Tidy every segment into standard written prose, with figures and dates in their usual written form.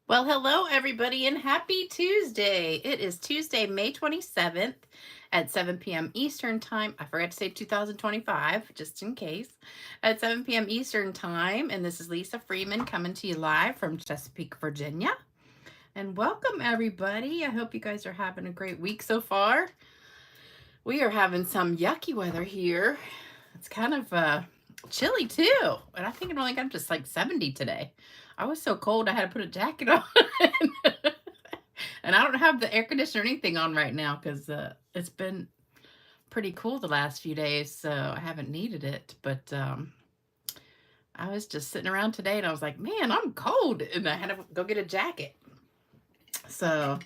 Well, hello everybody and happy Tuesday. It is Tuesday, May 27th at 7 p.m. Eastern Time. I forgot to say 2025, just in case. At 7 p.m. Eastern Time. And this is Lisa Freeman coming to you live from Chesapeake, Virginia. And welcome everybody. I hope you guys are having a great week so far. We are having some yucky weather here. It's kind of chilly too. And I think it only got just like 70 today. I was so cold I had to put a jacket on. And I don't have the air conditioner or anything on right now because it's been pretty cool the last few days, so I haven't needed it. But I was just sitting around today and I was like, man, I'm cold. And I had to go get a jacket. So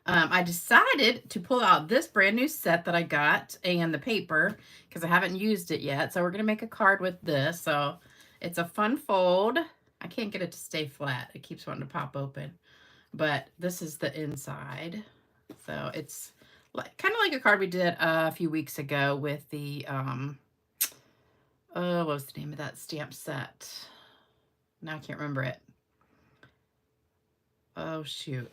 I decided to pull out this brand new set that I got and the paper because I haven't used it yet. So we're going to make a card with this. So it's a fun fold. I can't get it to stay flat. It keeps wanting to pop open. But this is the inside. So it's kind of like a card we did a few weeks ago with the, what was the name of that stamp set? Now I can't remember it. Oh, shoot.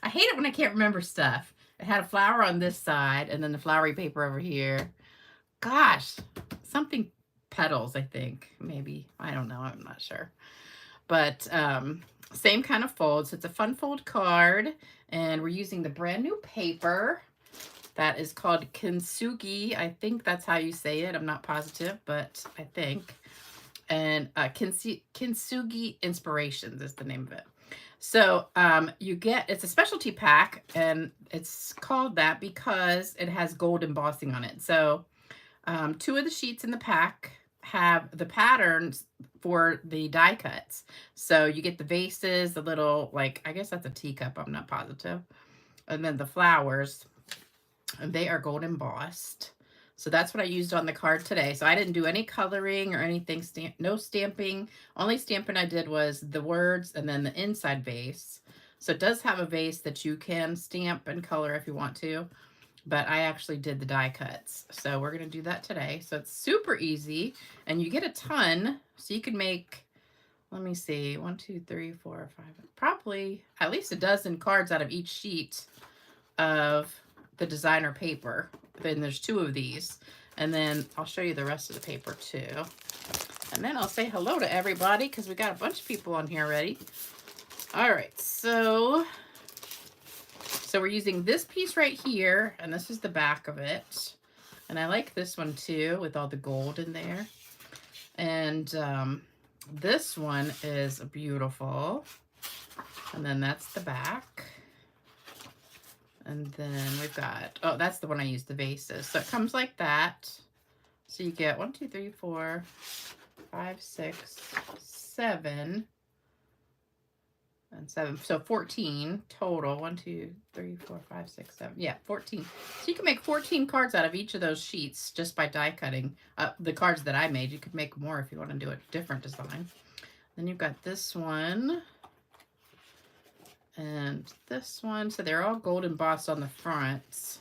I hate it when I can't remember stuff. It had a flower on this side and then the flowery paper over here. Gosh, something petals, I think. Maybe. I don't know. I'm not sure. But same kind of fold. So it's a fun fold card. And we're using the brand new paper that is called Kintsugi. I think that's how you say it. I'm not positive, but I think. And Kintsugi Inspirations is the name of it. So you get, it's a specialty pack, and it's called that because it has gold embossing on it. So 2 of the sheets in the pack have the patterns for the die cuts. So you get the vases, the little, like, I guess that's a teacup, I'm not positive. And then the flowers, and they are gold embossed. So that's what I used on the card today. So I didn't do any coloring or anything, no stamping. Only stamping I did was the words and then the inside vase. So it does have a vase that you can stamp and color if you want to. But I actually did the die cuts. So we're going to do that today. So it's super easy. And you get a ton. So you can make, let me see, 1, 2, 3, 4, 5, probably at least a dozen cards out of each sheet of the designer paper. Then there's 2 of these. And then I'll show you the rest of the paper too. And then I'll say hello to everybody because we got a bunch of people on here already. All right, so we're using this piece right here, and this is the back of it. And I like this one too, with all the gold in there. And this one is beautiful. And then that's the back. And then we've got, oh, that's the one I used, the vases. So it comes like that. So you get 1, 2, 3, 4, 5, 6, 7. And 7, so 14 total. 1, 2, 3, 4, 5, 6, 7. Yeah, 14. So you can make 14 cards out of each of those sheets just by die cutting. The cards that I made, you could make more if you want to do a different design. Then you've got this one and this one. So they're all gold embossed on the fronts.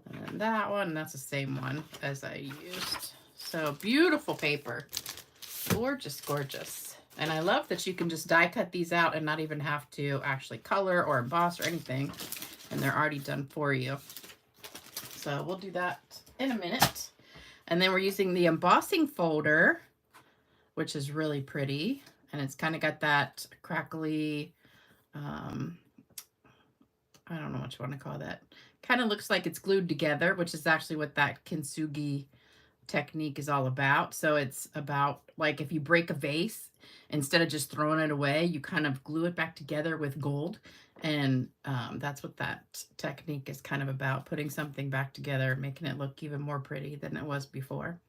And then that one, that's the same one as I used. So beautiful paper. Gorgeous, gorgeous. And I love that you can just die cut these out and not even have to actually color or emboss or anything. And they're already done for you. So we'll do that in a minute. And then we're using the embossing folder, which is really pretty. And it's kind of got that crackly, I don't know what you want to call that. Kind of looks like it's glued together, which is actually what that Kintsugi technique is all about. So it's about, like, if you break a vase, instead of just throwing it away, you kind of glue it back together with gold. And that's what that technique is kind of about, putting something back together, making it look even more pretty than it was before.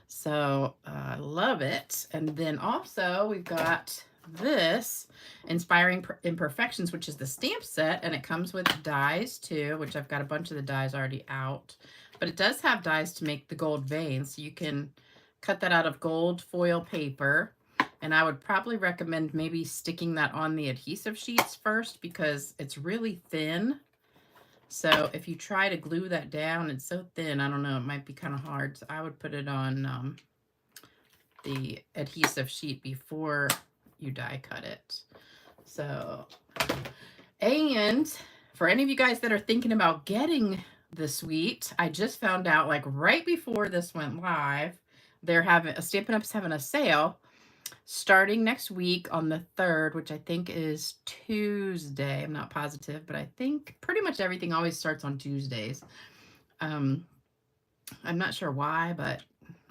So I love it. And then also we've got this Inspiring Imperfections, which is the stamp set, and it comes with dies too, which I've got a bunch of the dies already out. But it does have dies to make the gold veins. So you can cut that out of gold foil paper. And I would probably recommend maybe sticking that on the adhesive sheets first because it's really thin. So if you try to glue that down, it's so thin, I don't know, it might be kind of hard. So I would put it on the adhesive sheet before you die cut it. So, and for any of you guys that are thinking about getting the suite, I just found out like right before this went live, they're having Stampin' Up's having a sale starting next week on the 3rd, which I think is Tuesday. I'm not positive, but I think pretty much everything always starts on Tuesdays. I'm not sure why, but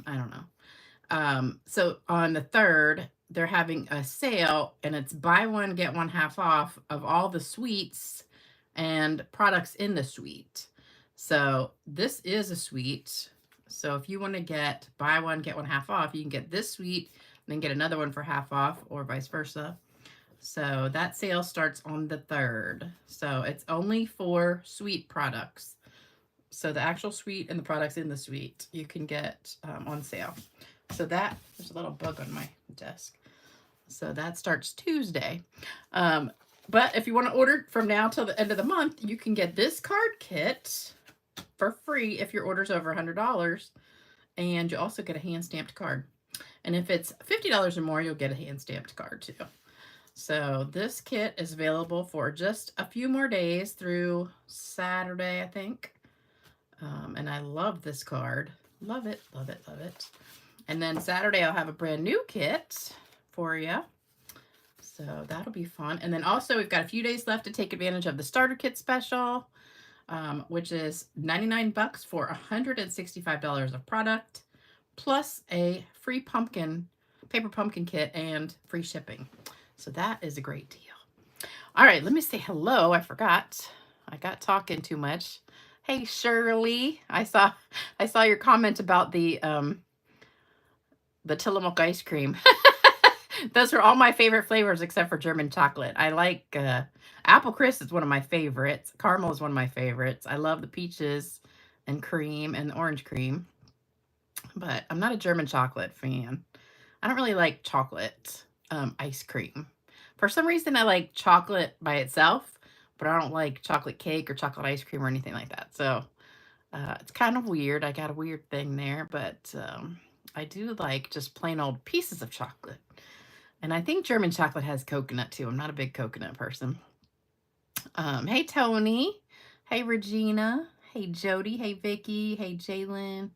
I don't know. So on the 3rd, they're having a sale, and it's buy one, get one half off of all the suites and products in the suite. So this is a suite. So if you want to get buy one, get one half off, you can get this suite, then get another one for half off, or vice versa. So that sale starts on the 3rd. So it's only for suite products. So the actual suite and the products in the suite you can get on sale. So that, there's a little bug on my desk. So that starts Tuesday. But if you want to order from now till the end of the month, you can get this card kit for free if your order's over $100. And you also get a hand-stamped card. And if it's $50 or more, you'll get a hand-stamped card too. So this kit is available for just a few more days through Saturday, I think. And I love this card. Love it, love it, love it. And then Saturday, I'll have a brand new kit for you. So that'll be fun. And then also, we've got a few days left to take advantage of the starter kit special, which is $99 for $165 of product, plus a free paper pumpkin kit and free shipping. So that is a great deal. All right, let me say hello. I forgot. I got talking too much. Hey, Shirley. I saw your comment about the Tillamook ice cream. Those are all my favorite flavors except for German chocolate. I like apple crisp is one of my favorites. Caramel is one of my favorites. I love the peaches and cream and the orange cream. But I'm not a German chocolate fan. I don't really like chocolate ice cream. For some reason, I like chocolate by itself, but I don't like chocolate cake or chocolate ice cream or anything like that. So it's kind of weird. I got a weird thing there, but I do like just plain old pieces of chocolate. And I think German chocolate has coconut too. I'm not a big coconut person. Hey, Tony. Hey, Regina. Hey, Jody. Hey, Vicky. Hey, Jalen.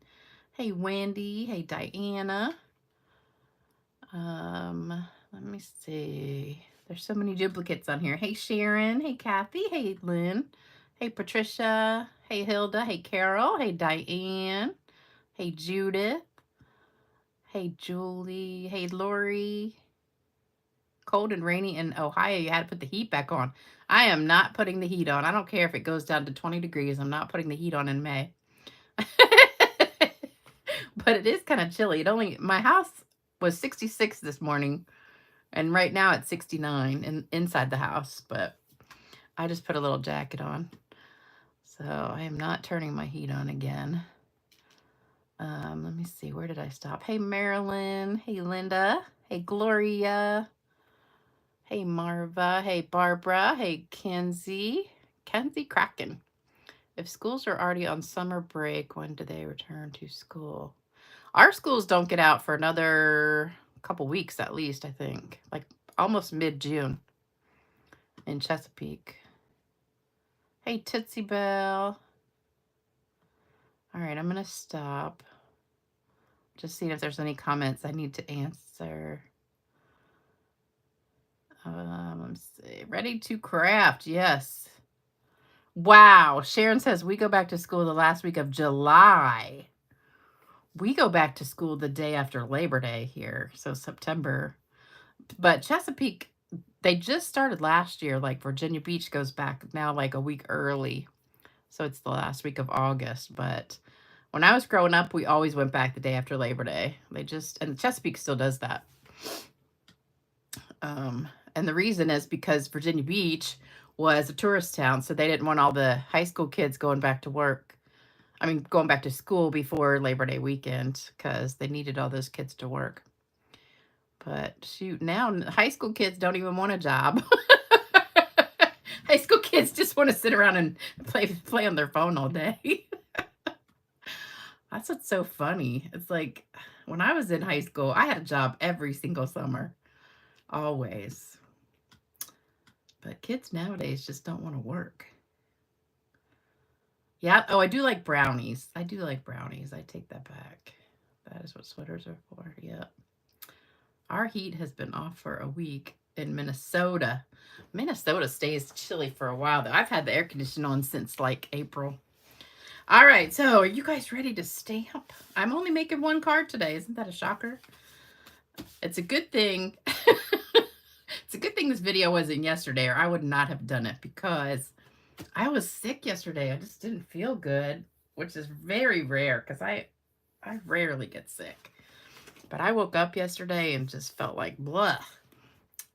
Hey, Wendy. Hey, Diana. Let me see. There's so many duplicates on here. Hey, Sharon. Hey, Kathy. Hey, Lynn. Hey, Patricia. Hey, Hilda. Hey, Carol. Hey, Diane. Hey, Judith. Hey, Julie. Hey, Lori. Cold and rainy in Ohio. You had to put the heat back on. I am not putting the heat on. I don't care if it goes down to 20 degrees. I'm not putting the heat on in May. But it is kind of chilly. My house was 66 this morning, and right now it's 69 inside the house, but I just put a little jacket on. So I am not turning my heat on again. Let me see. Where did I stop? Hey, Marilyn. Hey, Linda. Hey, Gloria. Hey, Marva. Hey, Barbara. Hey, Kenzie. Kenzie Kraken. If schools are already on summer break, when do they return to school? Our schools don't get out for another couple weeks at least, I think. Like almost mid-June in Chesapeake. Hey, Tootsie Bell. All right, I'm going to stop. Just seeing if there's any comments I need to answer. Let's see. Ready to craft. Yes. Wow. Sharon says we go back to school the last week of July. We go back to school the day after Labor Day here. So September. But Chesapeake, they just started last year. Like Virginia Beach goes back now like a week early. So it's the last week of August. But when I was growing up, we always went back the day after Labor Day. And Chesapeake still does that. And the reason is because Virginia Beach was a tourist town, so they didn't want all the high school kids going back to school before Labor Day weekend, because they needed all those kids to work. But shoot, now high school kids don't even want a job. High school kids just want to sit around and play on their phone all day. That's what's so funny. It's like when I was in high school, I had a job every single summer. always. But kids nowadays just don't want to work. Yeah. Oh, I do like brownies. I do like brownies. I take that back. That is what sweaters are for. Yep. Our heat has been off for a week in Minnesota. Minnesota stays chilly for a while, though. I've had the air conditioning on since like April. All right, so are you guys ready to stamp? I'm only making one card today. Isn't that a shocker? It's a good thing. It's a good thing this video wasn't yesterday, or I would not have done it because I was sick yesterday. I just didn't feel good, which is very rare because I rarely get sick. But I woke up yesterday and just felt like blah.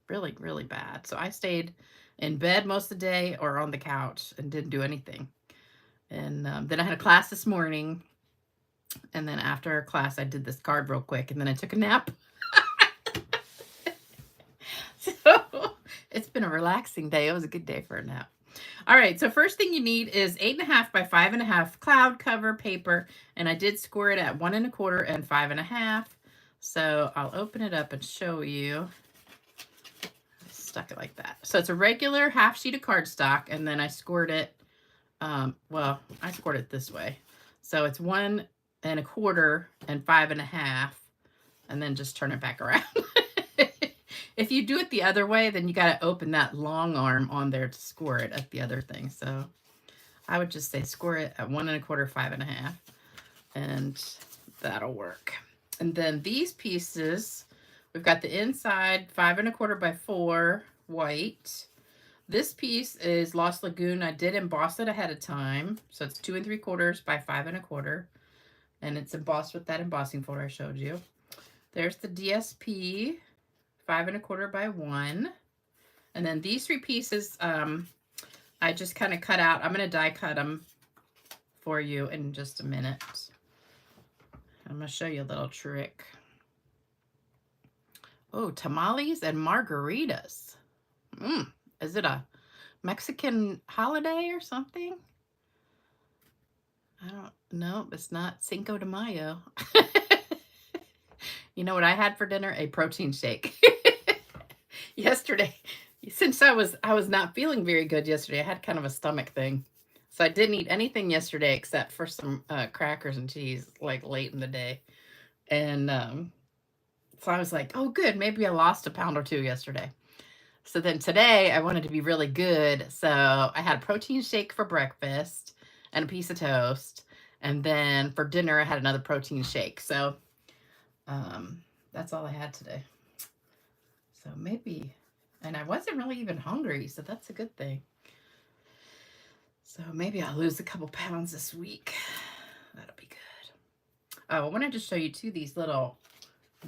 Really, really bad. So I stayed in bed most of the day or on the couch and didn't do anything. And then I had a class this morning. And then after class, I did this card real quick. And then I took a nap. So it's been a relaxing day. It was a good day for a nap. All right. So first thing you need is 8.5 by 5.5 cloud cover paper. And I did score it at 1 1/4 and 5.5. So I'll open it up and show you. Stuck it like that. So it's a regular half sheet of cardstock, and then I scored it. Well, I scored it this way. So it's 1 1/4 and 5.5, and then just turn it back around. If you do it the other way, then you got to open that long arm on there to score it at the other thing. So I would just say score it at 1 1/4, 5.5, and that'll work. And then these pieces, we've got the inside 5 1/4 by 4 white. This piece is Lost Lagoon. I did emboss it ahead of time. So it's 2 3/4 by 5 1/4. And it's embossed with that embossing folder I showed you. There's the DSP 5 1/4 by 1. And then these 3 pieces, I just kind of cut out. I'm going to die cut them for you in just a minute. I'm going to show you a little trick. Oh, tamales and margaritas. Is it a Mexican holiday or something? I don't know. It's not Cinco de Mayo. You know what I had for dinner? A protein shake. Yesterday, since I was not feeling very good yesterday, I had kind of a stomach thing. So I didn't eat anything yesterday except for some crackers and cheese like late in the day. And so I was like, oh, good. Maybe I lost a pound or 2 yesterday. So then today I wanted to be really good. So I had a protein shake for breakfast and a piece of toast. And then for dinner, I had another protein shake. So that's all I had today. So maybe, and I wasn't really even hungry. So that's a good thing. So maybe I'll lose a couple pounds this week. That'll be good. Oh, I wanted to show you too these little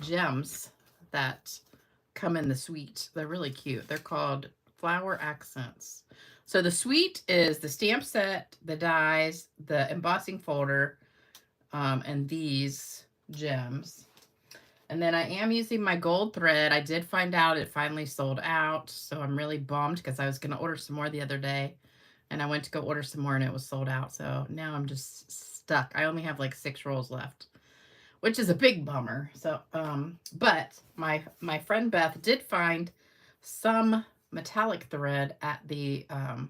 gems that come in the suite. They're really cute. They're called flower accents. So the suite is the stamp set, the dies, the embossing folder, and these gems. And then I am using my gold thread. I did find out it finally sold out, so I'm really bummed because I was going to order some more the other day, and I went to go order some more and it was sold out. So now I'm just stuck. I only have like 6 rolls left, which is a big bummer. So, but my friend Beth did find some metallic thread at the, I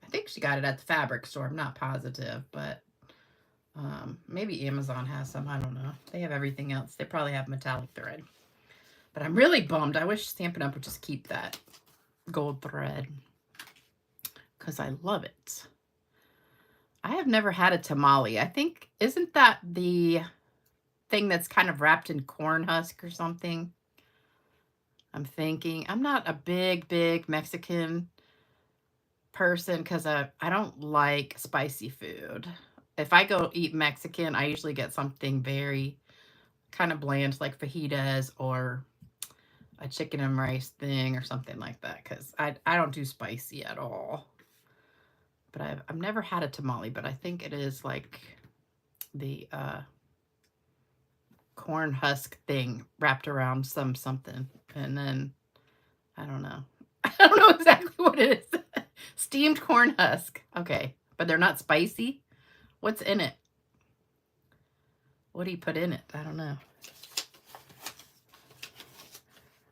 think she got it at the fabric store. I'm not positive, but maybe Amazon has some. I don't know. They have everything else. They probably have metallic thread. But I'm really bummed. I wish Stampin' Up! Would just keep that gold thread because I love it. I have never had a tamale. I think, isn't that the thing that's kind of wrapped in corn husk or something? I'm thinking. I'm not a big Mexican person because I don't like spicy food. If I go eat Mexican, I usually get something very kind of bland, like fajitas or a chicken and rice thing or something like that, because I don't do spicy at all. But I've never had a tamale, but I think it is like the corn husk thing wrapped around something. And then, I don't know. I don't know exactly what it is. Steamed corn husk. Okay, but they're not spicy. What's in it? What do you put in it? I don't know.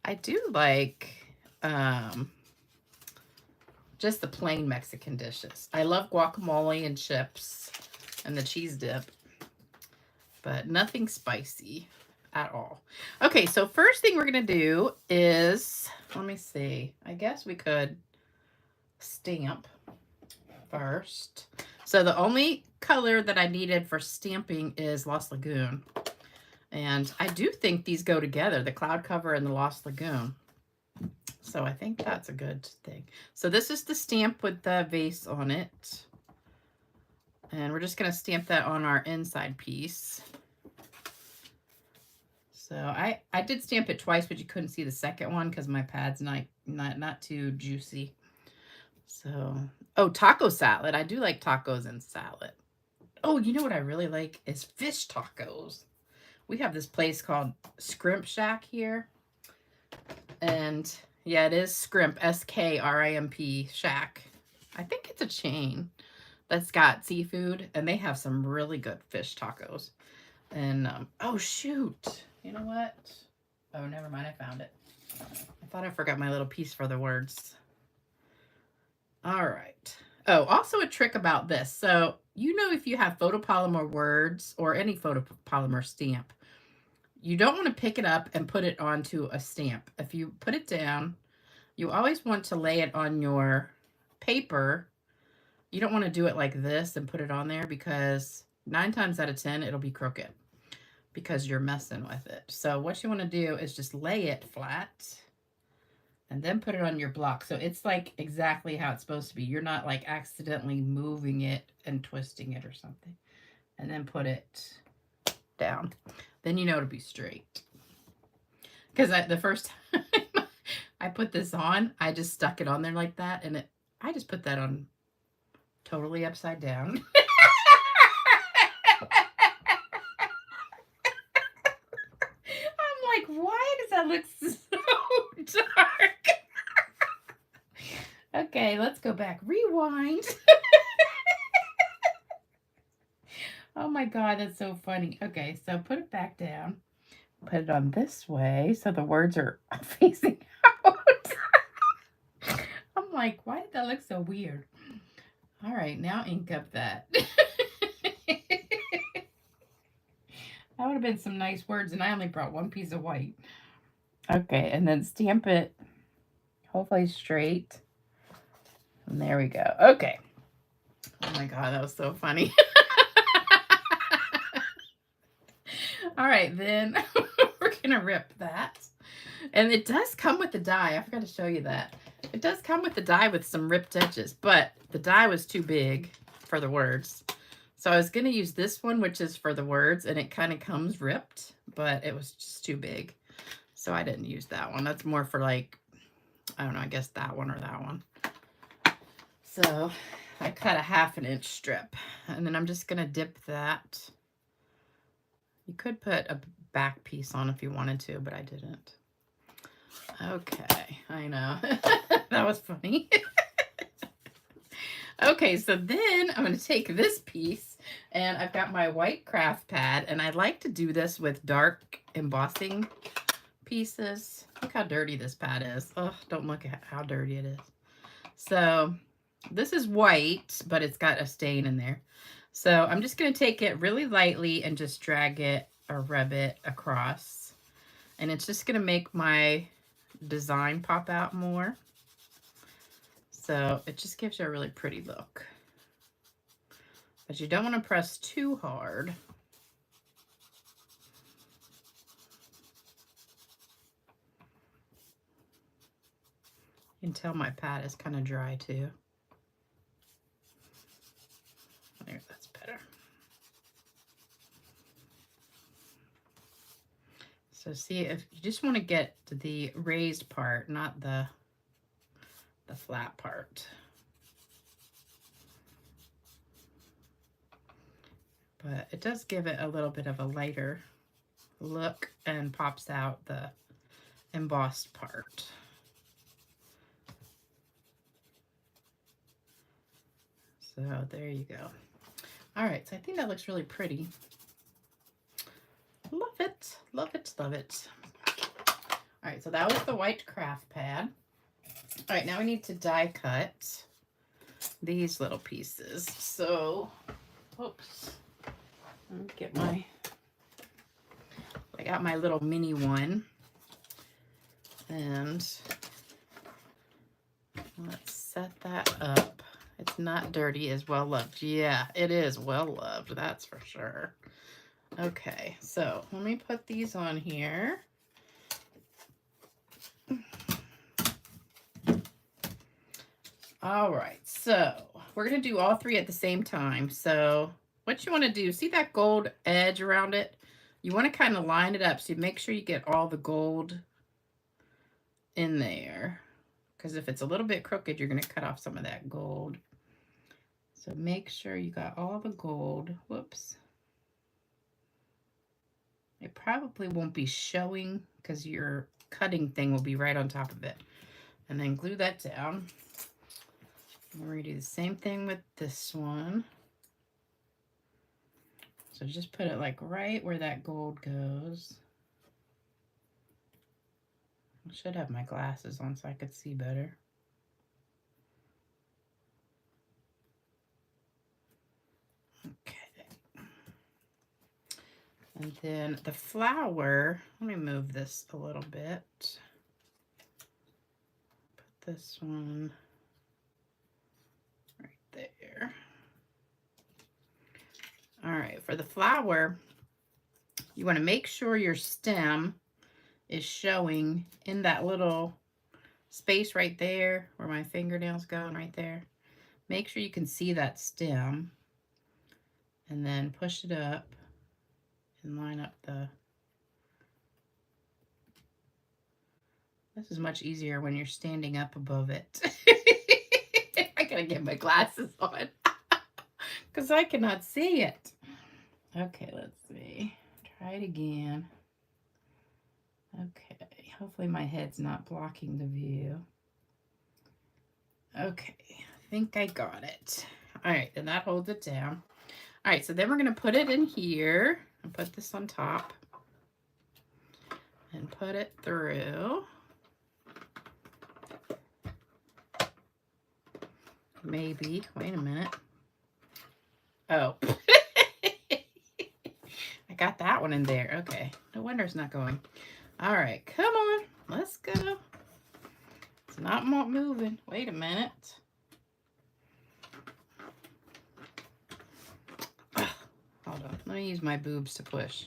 I do like just the plain Mexican dishes. I love guacamole and chips and the cheese dip, but nothing spicy at all. Okay, so first thing we're going to do is, let me see, I guess we could stamp first. So the only color that I needed for stamping is Lost Lagoon. And I do think these go together, the cloud cover and the Lost Lagoon. So I think that's a good thing. So this is the stamp with the vase on it. And we're just going to stamp that on our inside piece. So I did stamp it twice, but you couldn't see the second one because my pad's not too juicy. So, oh, taco salad. I do like tacos and salad. Oh, you know what I really like is fish tacos. We have this place called Scrimp Shack here. And yeah, it is Scrimp, S-K-R-I-M-P, Shack. I think it's a chain that's got seafood, and they have some really good fish tacos. And, oh, shoot. You know what? Oh, never mind. I found it. I thought I forgot my little piece for the words. All right. Oh, also a trick about this. So, you know, if you have photopolymer words or any photopolymer stamp, you don't want to pick it up and put it onto a stamp. If you put it down, you always want to lay it on your paper. You don't want to do it like this and put it on there because 9 times out of 10, it'll be crooked because you're messing with it. So what you want to do is just lay it flat and then put it on your block. So it's like exactly how it's supposed to be. You're not like accidentally moving it and twisting it or something. And then put it down. Then you know to be straight. Because the first time I put this on, I just stuck it on there like that. And I just put that on totally upside down. I'm like, why does that look so dark? Okay, let's go back. Rewind. Oh my God, that's so funny. Okay, so put it back down. Put it on this way so the words are facing out. I'm like, why did that look so weird? All right, now ink up that. That would have been some nice words, and I only brought one piece of white. Okay, and then stamp it hopefully straight. And there we go. Okay. Oh my God, that was so funny. All right, then we're going to rip that. And it does come with the die. I forgot to show you that. It does come with the die with some ripped edges, but the die was too big for the words. So I was going to use this one, which is for the words, and it kind of comes ripped, but it was just too big. So I didn't use that one. That's more for like, I don't know, I guess that one or that one. So I cut a 1/2 inch strip, and then I'm just going to dip that. You could put a back piece on if you wanted to, but I didn't. Okay, I know. That was funny. Okay, so then I'm going to take this piece, and I've got my white craft pad, and I like to do this with dark embossing pieces. Look how dirty this pad is. Oh, don't look at how dirty it is. So this is white, but it's got a stain in there. So I'm just going to take it really lightly and just drag it or rub it across. And it's just going to make my design pop out more. So it just gives you a really pretty look. But you don't want to press too hard. You can tell my pad is kind of dry too. There, that's better. So see, if you just want to get to the raised part, not the flat part. But it does give it a little bit of a lighter look and pops out the embossed part. So there you go. All right, so I think that looks really pretty. Love it, love it, love it. All right, so that was the white craft pad. All right, now we need to die cut these little pieces. So, oops, let me get my, I got my little mini one. And let's set that up. It's not dirty, it's well loved. Yeah, it is well loved, that's for sure. Okay, so let me put these on here. All right, so we're gonna do all three at the same time. So what you wanna do, see that gold edge around it? You wanna kind of line it up so you make sure you get all the gold in there. Because if it's a little bit crooked, you're gonna cut off some of that gold. So make sure you got all the gold. Whoops. It probably won't be showing because your cutting thing will be right on top of it. And then glue that down. And we're gonna do the same thing with this one. So just put it like right where that gold goes. I should have my glasses on so I could see better. Okay. And then the flower, let me move this a little bit. Put this one right there. All right, for the flower, you want to make sure your stem is showing in that little space right there where my fingernail's going right there. Make sure you can see that stem and then push it up and line up the... This is much easier when you're standing up above it. I gotta get my glasses on because I cannot see it. Okay, let's see. Try it again. Okay, hopefully my head's not blocking the view. Okay, I think I got it. All right, then that holds it down. All right, so then we're gonna put it in here and put this on top and put it through. Maybe, wait a minute. Oh, I got that one in there. Okay, no wonder it's not going. All right, come on, let's go. It's not moving. Wait a minute. Hold on, let me use my boobs to push.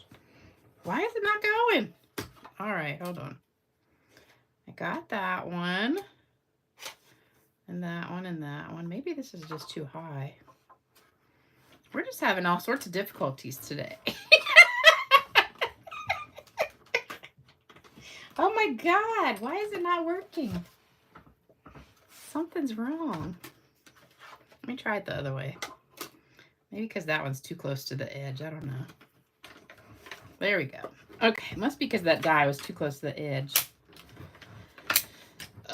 Why is it not going? All right, hold on. I got that one. And that one and that one. Maybe this is just too high. We're just having all sorts of difficulties today. Oh my God, why is it not working? Something's wrong. Let me try it the other way. Maybe because that one's too close to the edge. I don't know. There we go. Okay, it must be because that die was too close to the edge.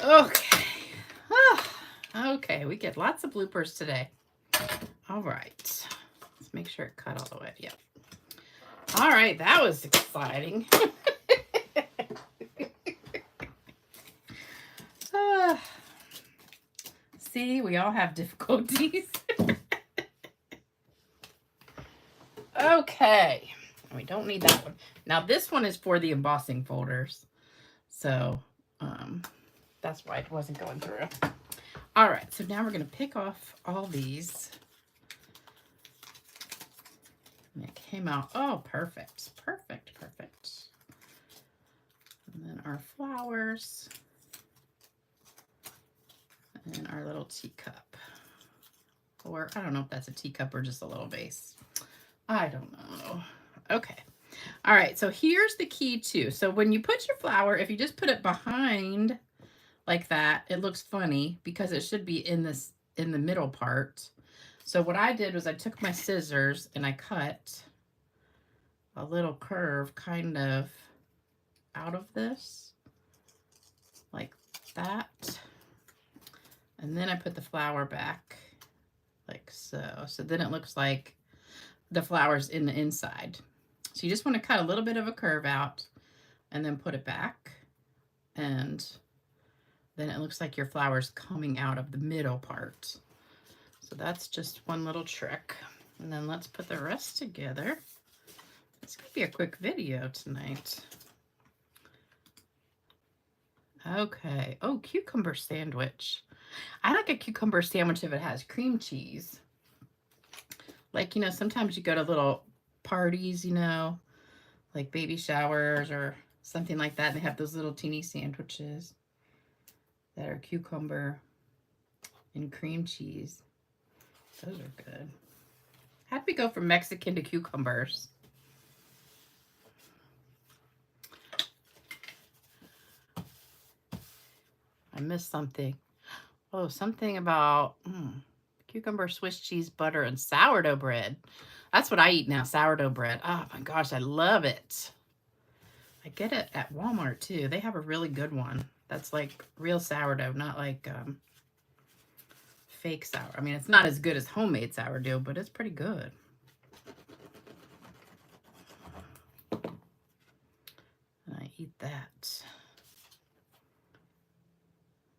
Okay. Okay, we get lots of bloopers today. All right. Let's make sure it cut all the way. Yep. All right, that was exciting. See, we all have difficulties. Okay. We don't need that one. Now, this one is for the embossing folders. So, that's why it wasn't going through. All right, so now we're going to pick off all these. And it came out, oh, perfect, perfect, perfect. And then our flowers. And our little teacup. Or I don't know if that's a teacup or just a little vase. I don't know. Okay. All right, so here's the key too. So when you put your flower, if you just put it behind like that, it looks funny because it should be in the middle part. So what I did was I took my scissors and I cut a little curve kind of out of this like that. And then I put the flower back like so. So then it looks like the flower's in the inside. So you just want to cut a little bit of a curve out and then put it back and then it looks like your flower's coming out of the middle part. So that's just one little trick. And then let's put the rest together. It's gonna be a quick video tonight. Okay. Oh, cucumber sandwich. I like a cucumber sandwich if it has cream cheese. Like, you know, sometimes you go to little parties, you know, like baby showers or something like that, and they have those little teeny sandwiches that are cucumber and cream cheese. Those are good. How'd we go from Mexican to cucumbers? I missed something. Oh, something about cucumber, Swiss cheese, butter, and sourdough bread. That's what I eat now, sourdough bread. Oh my gosh, I love it. I get it at Walmart too. They have a really good one. That's like real sourdough, not like fake sour. I mean, it's not as good as homemade sourdough, but it's pretty good. And I eat that.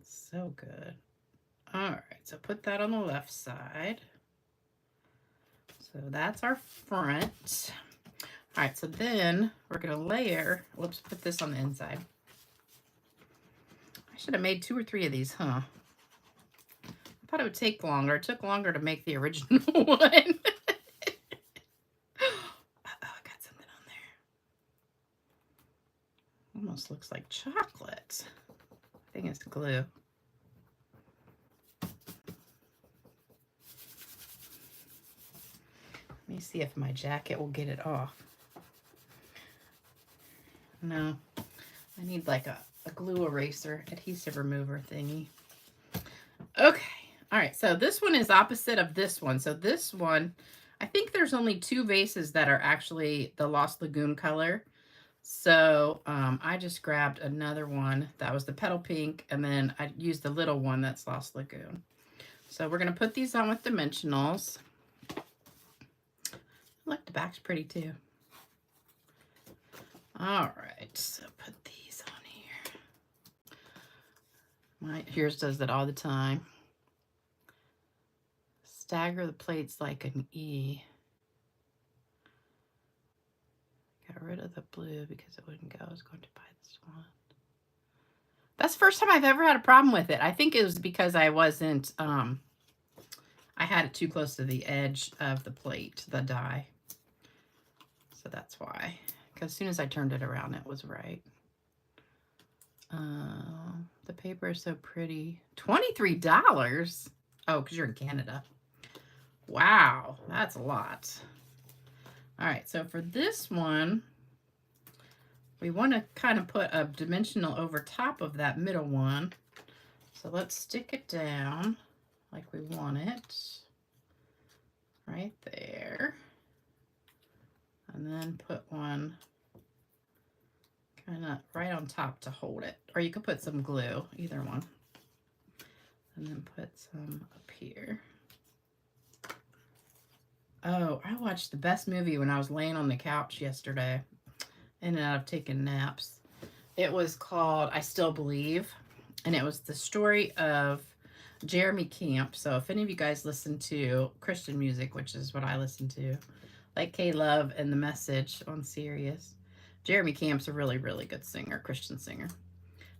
So good. All right, so put that on the left side. So that's our front. All right, so then we're gonna layer, let's put this on the inside. I should have made 2 or 3 of these, huh? I thought it would take longer. It took longer to make the original one. Uh-oh, I got something on there. Almost looks like chocolate. I think it's glue. Let me see if my jacket will get it off. No, I need like a glue eraser, adhesive remover thingy. Okay, all right, so this one is opposite of this one. So this one, I think there's only 2 vases that are actually the Lost Lagoon color. So I just grabbed another one that was the petal pink, and then I used the little one that's Lost Lagoon. So we're gonna put these on with dimensionals. Look, the back's pretty too. All right, so put these on here. Yours does that all the time. Stagger the plates like an E. Got rid of the blue because it wouldn't go. I was going to buy this one. That's the first time I've ever had a problem with it. I think it was because I wasn't, I had it too close to the edge of the plate, the die. So that's why. Because as soon as I turned it around, it was right. The paper is so pretty. $23? Oh, because you're in Canada. Wow, that's a lot. All right, so for this one, we want to kind of put a dimensional over top of that middle one. So let's stick it down like we want it. Right there. And then put one kind of right on top to hold it. Or you could put some glue, either one. And then put some up here. Oh, I watched the best movie when I was laying on the couch yesterday. Ended up taking naps. It was called I Still Believe. And it was the story of Jeremy Camp. So if any of you guys listen to Christian music, which is what I listen to, like K-Love and The Message on Sirius, Jeremy Camp's a really, really good singer, Christian singer.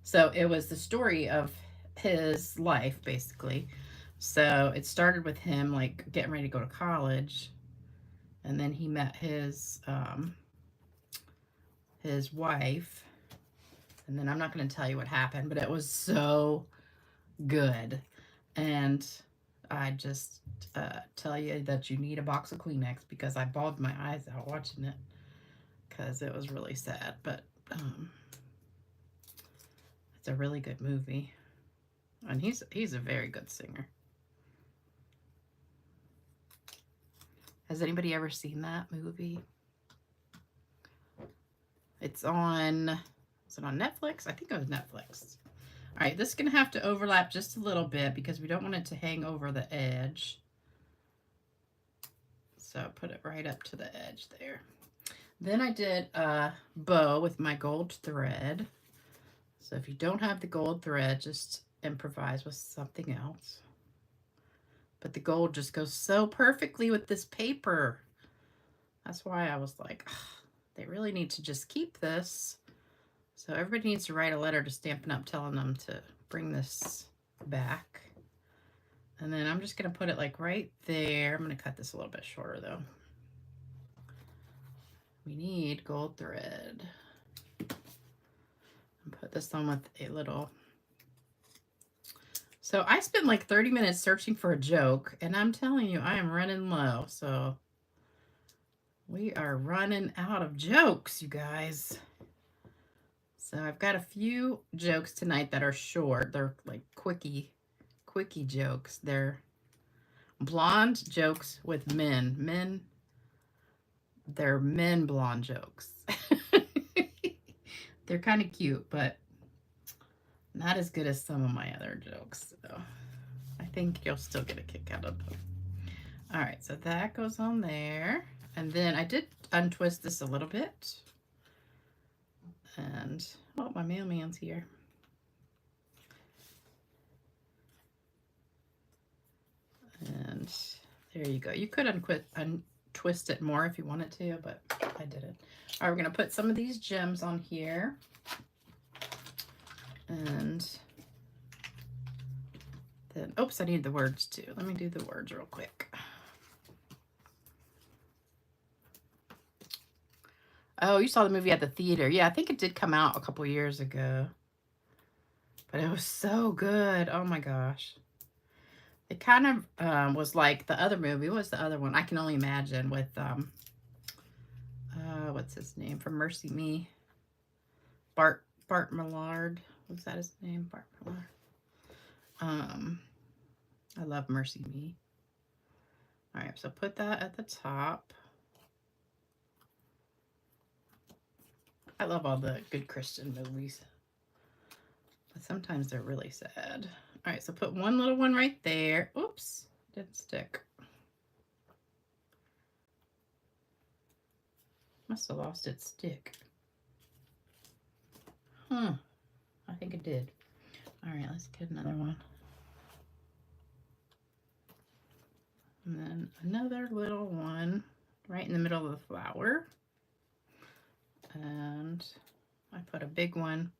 So it was the story of his life, basically. So it started with him, like, getting ready to go to college. And then he met his wife. And then I'm not going to tell you what happened, but it was so good. And I just tell you that you need a box of Kleenex because I bawled my eyes out watching it because it was really sad. But it's a really good movie. And he's a very good singer. Has anybody ever seen that movie? It's on, is it on Netflix? I think it was Netflix. All right, this is going to have to overlap just a little bit because we don't want it to hang over the edge. So put it right up to the edge there. Then I did a bow with my gold thread. So if you don't have the gold thread, just improvise with something else. But the gold just goes so perfectly with this paper. That's why I was like, they really need to just keep this. So everybody needs to write a letter to Stampin' Up! Telling them to bring this back. And then I'm just going to put it like right there. I'm going to cut this a little bit shorter though. We need gold thread. And put this on with a little. So I spent like 30 minutes searching for a joke, and I'm telling you, I am running low. So we are running out of jokes, you guys. So I've got a few jokes tonight that are short. They're like quickie jokes. They're blonde jokes with men. They're men blonde jokes. They're kind of cute, but not as good as some of my other jokes. So I think you'll still get a kick out of them. All right, so that goes on there. And then I did untwist this a little bit. And, oh, my mailman's here. And there you go. You could untwist it more if you wanted to, but I didn't. All right, we're going to put some of these gems on here. And then, oops, I need the words too. Let me do the words real quick. Oh, you saw the movie at the theater. Yeah, I think it did come out a couple years ago. But it was so good. Oh my gosh. It kind of was like the other movie. What was the other one? I Can Only Imagine with, what's his name? From Mercy Me. Bart Millard. Was that his name? Bart Millard. I love Mercy Me. All right, so put that at the top. I love all the good Christian movies, but sometimes they're really sad. All right, so put one little one right there. Oops, didn't stick. Must have lost its stick. I think it did. All right, let's get another one. And then another little one right in the middle of the flower. And I put a big one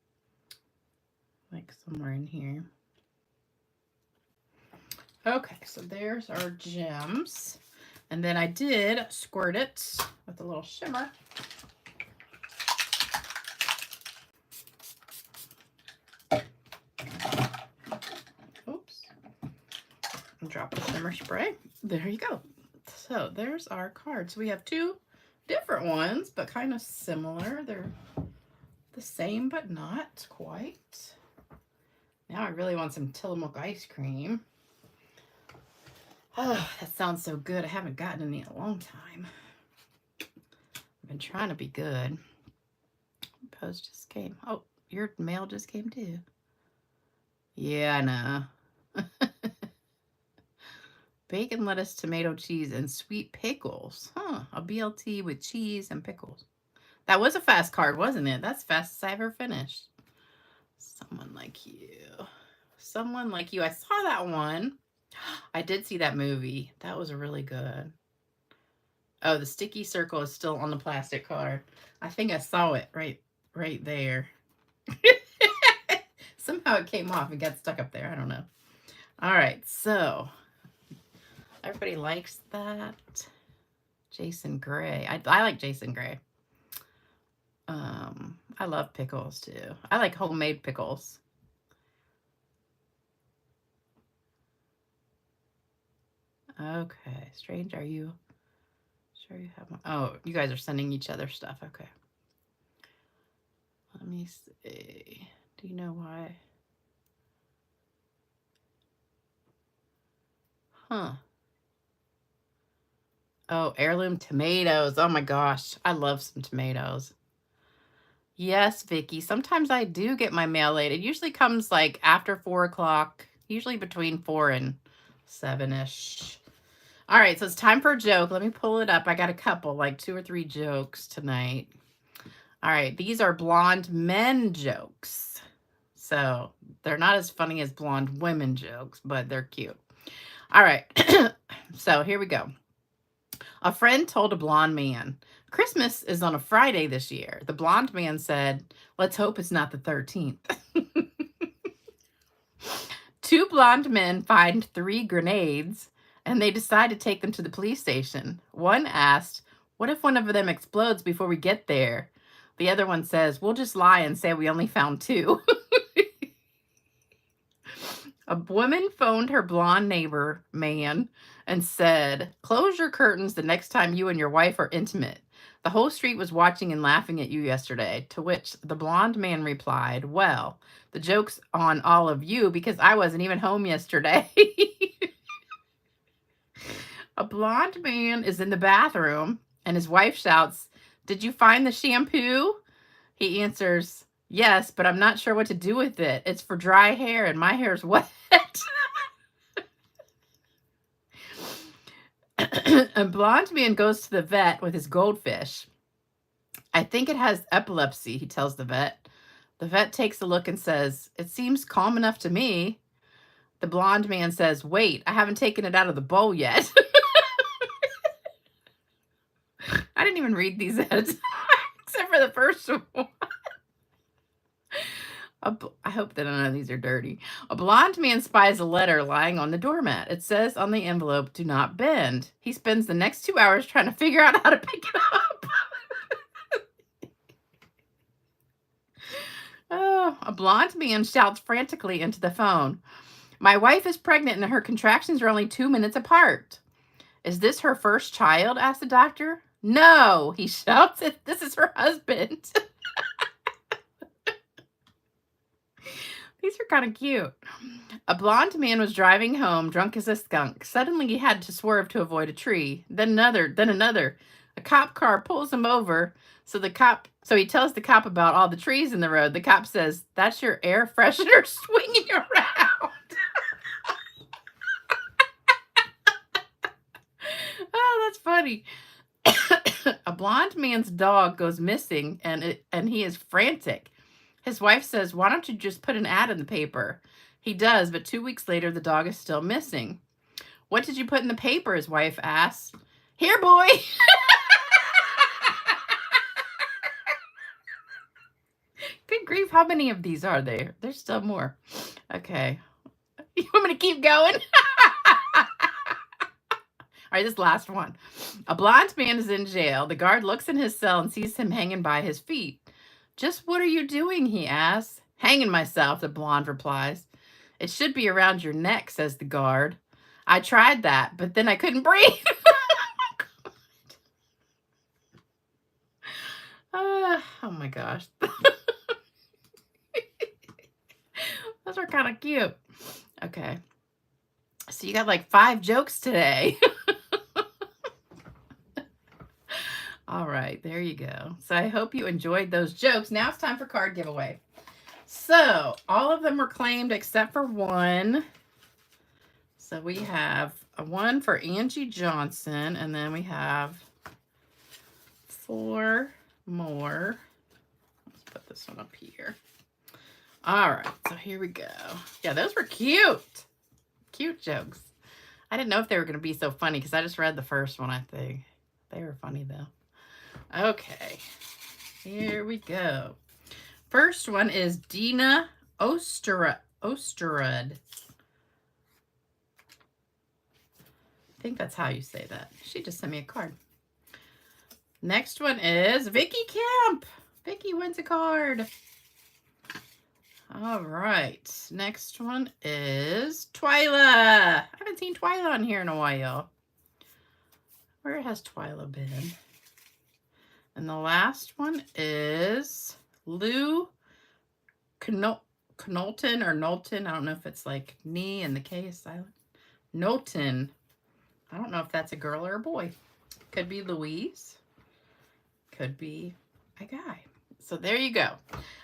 like somewhere in here. Okay, so there's our gems. And then I did squirt it with a little shimmer. Oops. And drop the shimmer spray. There you go. So there's our card. So we have two different ones, but kind of similar. They're the same, but not quite. Now I really want some Tillamook ice cream. Oh, that sounds so good. I haven't gotten any in a long time. I've been trying to be good. Post just came. Oh, your mail just came too. Yeah, I know. Bacon, lettuce, tomato, cheese, and sweet pickles. Huh, a BLT with cheese and pickles. That was a fast card, wasn't it? That's the fastest I ever finished. Someone like you. Someone like you. I saw that one. I did see that movie. That was really good. Oh, the sticky circle is still on the plastic card. I think I saw it right there. Somehow it came off and got stuck up there. I don't know. All right, so everybody likes that. Jason Gray. I like Jason Gray. I love pickles too. I like homemade pickles. Okay, Strange, are you sure you have one? Oh, you guys are sending each other stuff. Okay. Let me see. Do you know why? Huh. Oh, heirloom tomatoes. Oh my gosh. I love some tomatoes. Yes, Vicky. Sometimes I do get my mail late. It usually comes like after 4 o'clock, usually between 4 and 7-ish. All right, so it's time for a joke. Let me pull it up. I got a couple, like 2 or 3 jokes tonight. All right, these are blonde men jokes. So they're not as funny as blonde women jokes, but they're cute. All right. So here we go. A friend told a blonde man, Christmas is on a Friday this year. The blonde man said, let's hope it's not the 13th. Two blonde men find 3 grenades and they decide to take them to the police station. One asked, what if one of them explodes before we get there? The other one says, we'll just lie and say we only found 2. A woman phoned her blonde neighbor man and said, close your curtains the next time you and your wife are intimate. The whole street was watching and laughing at you yesterday. To which the blonde man replied, well, the joke's on all of you because I wasn't even home yesterday. A blonde man is in the bathroom and his wife shouts, did you find the shampoo? He answers, yes, but I'm not sure what to do with it. It's for dry hair and my hair's wet. A blonde man goes to the vet with his goldfish. I think it has epilepsy, he tells the vet. The vet takes a look and says, it seems calm enough to me. The blonde man says, wait, I haven't taken it out of the bowl yet. I didn't even read these ahead except for the first one. I hope that none of these are dirty. A blonde man spies a letter lying on the doormat. It says on the envelope, do not bend. He spends the next 2 hours trying to figure out how to pick it up. Oh, a blonde man shouts frantically into the phone. My wife is pregnant and her contractions are only 2 minutes apart. Is this her first child? Asked the doctor. No, he shouts. This is her husband. These are kind of cute. A blonde man was driving home, drunk as a skunk. Suddenly he had to swerve to avoid a tree. Then another. A cop car pulls him over. So he tells the cop about all the trees in the road. The cop says, that's your air freshener swinging around. Oh, that's funny. A blonde man's dog goes missing and he is frantic. His wife says, why don't you just put an ad in the paper? He does, but 2 weeks later, the dog is still missing. What did you put in the paper? His wife asks. Here, boy. Good grief, how many of these are there? There's still more. Okay. You want me to keep going? All right, this last one. A blonde man is in jail. The guard looks in his cell and sees him hanging by his feet. Just what are you doing? He asks. Hanging myself, the blonde replies. It should be around your neck, says the guard. I tried that, but then I couldn't breathe. Oh my gosh. Those are kind of cute. Okay. So you got like 5 jokes today. All right, there you go. So I hope you enjoyed those jokes. Now it's time for card giveaway. So all of them were claimed except for one. So we have a one for Angie Johnson, and then we have 4 more. Let's put this one up here. All right, so here we go. Yeah, those were cute. Cute jokes. I didn't know if they were going to be so funny because I just read the first one, I think. They were funny, though. Okay, here we go. First one is Dina Osterud. I think that's how you say that. She just sent me a card. Next one is Vicky Kemp. Vicky wins a card. All right. Next one is Twyla. I haven't seen Twyla on here in a while. Where has Twyla been? And the last one is Lou Knowlton or Knowlton. I don't know if it's like knee and the K is silent. Knowlton. I don't know if that's a girl or a boy. Could be Louise. Could be a guy. So there you go.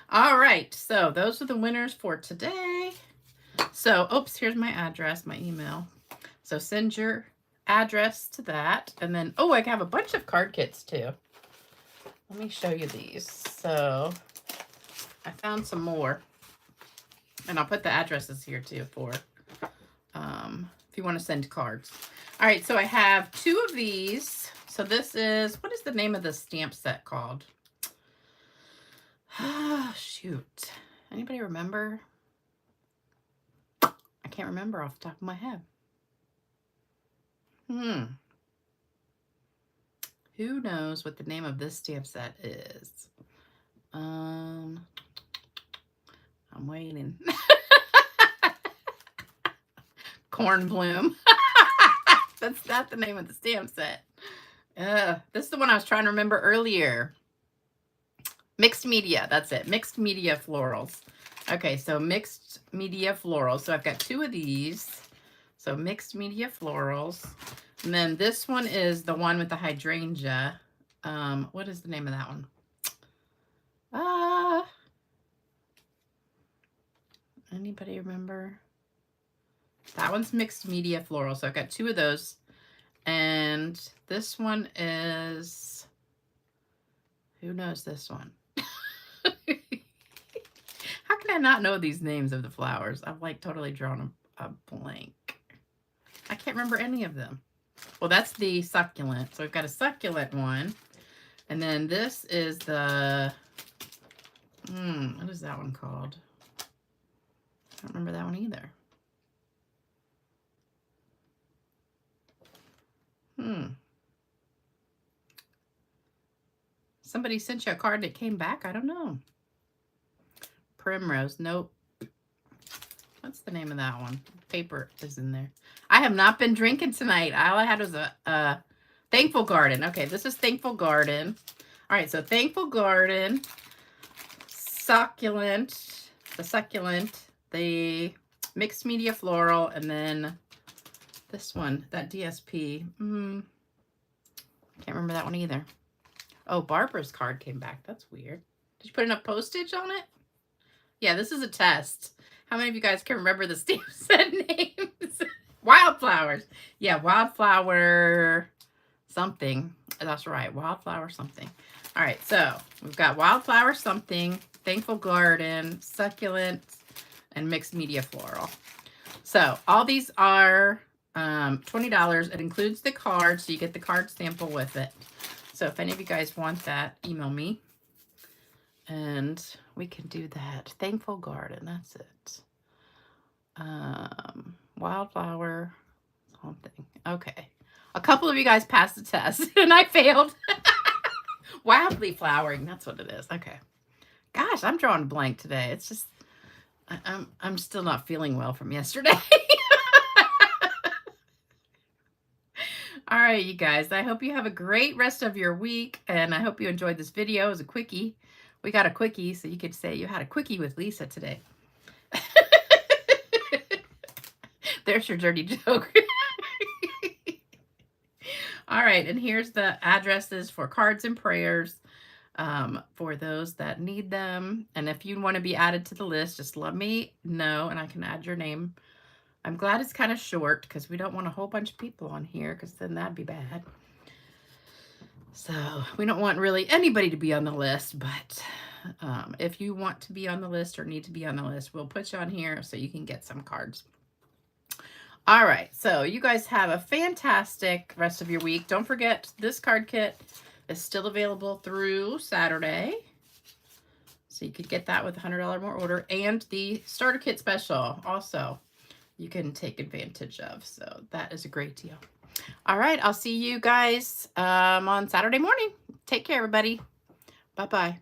All right. So those are the winners for today. So, oops, here's my address, my email. So send your address to that. And then, oh, I have a bunch of card kits too. Let me show you these. So I found some more. And I'll put the addresses here too for if you want to send cards. All right, so I have 2 of these. So this is, what is the name of the stamp set called? Ah, shoot. Anybody remember? I can't remember off the top of my head. Who knows what the name of this stamp set is? I'm waiting. Corn bloom. That's not the name of the stamp set. This is the one I was trying to remember earlier. Mixed media. That's it. Mixed media florals. Okay, so mixed media florals. So I've got 2 of these. So mixed media florals. And then this one is the one with the hydrangea. What is the name of that one? Anybody remember? That one's mixed media floral. So I've got 2 of those. And this one is, who knows this one? How can I not know these names of the flowers? I've like totally drawn a blank. I can't remember any of them. Well, that's the succulent. So we've got a succulent one. And then this is the, what is that one called? I don't remember that one either. Somebody sent you a card that came back? I don't know. Primrose. Nope. What's the name of that one? Paper is in there. I have not been drinking tonight. All I had was a Thankful Garden. Okay, this is Thankful Garden. All right, so Thankful Garden, succulent, the mixed media floral, and then this one, that DSP. Can't remember that one either. Oh, Barbara's card came back. That's weird. Did you put enough postage on it? Yeah, this is a test. How many of you guys can remember the stamp set names? Wildflowers. Yeah, Wildflower something. That's right, Wildflower something. All right, so we've got Wildflower something, Thankful Garden, Succulent, and Mixed Media Floral. So all these are $20. It includes the card, so you get the card sample with it. So if any of you guys want that, email me. And we can do that. Thankful Garden, that's it. Wildflower something. Okay. A couple of you guys passed the test, and I failed. Wildly flowering, that's what it is. Okay. Gosh, I'm drawing a blank today. It's just, I'm still not feeling well from yesterday. All right, you guys, I hope you have a great rest of your week, and I hope you enjoyed this video. It was a quickie. We got a quickie, so you could say you had a quickie with Lisa today. There's your dirty joke. All right, and here's the addresses for cards and prayers for those that need them. And if you want to be added to the list, just let me know, and I can add your name. I'm glad it's kind of short because we don't want a whole bunch of people on here because then that'd be bad. So we don't want really anybody to be on the list, but if you want to be on the list or need to be on the list, we'll put you on here so you can get some cards. All right, so you guys have a fantastic rest of your week. Don't forget, this card kit is still available through Saturday. So you could get that with a $100 more order. And the starter kit special also you can take advantage of. So that is a great deal. All right, I'll see you guys on Saturday morning. Take care, everybody. Bye-bye.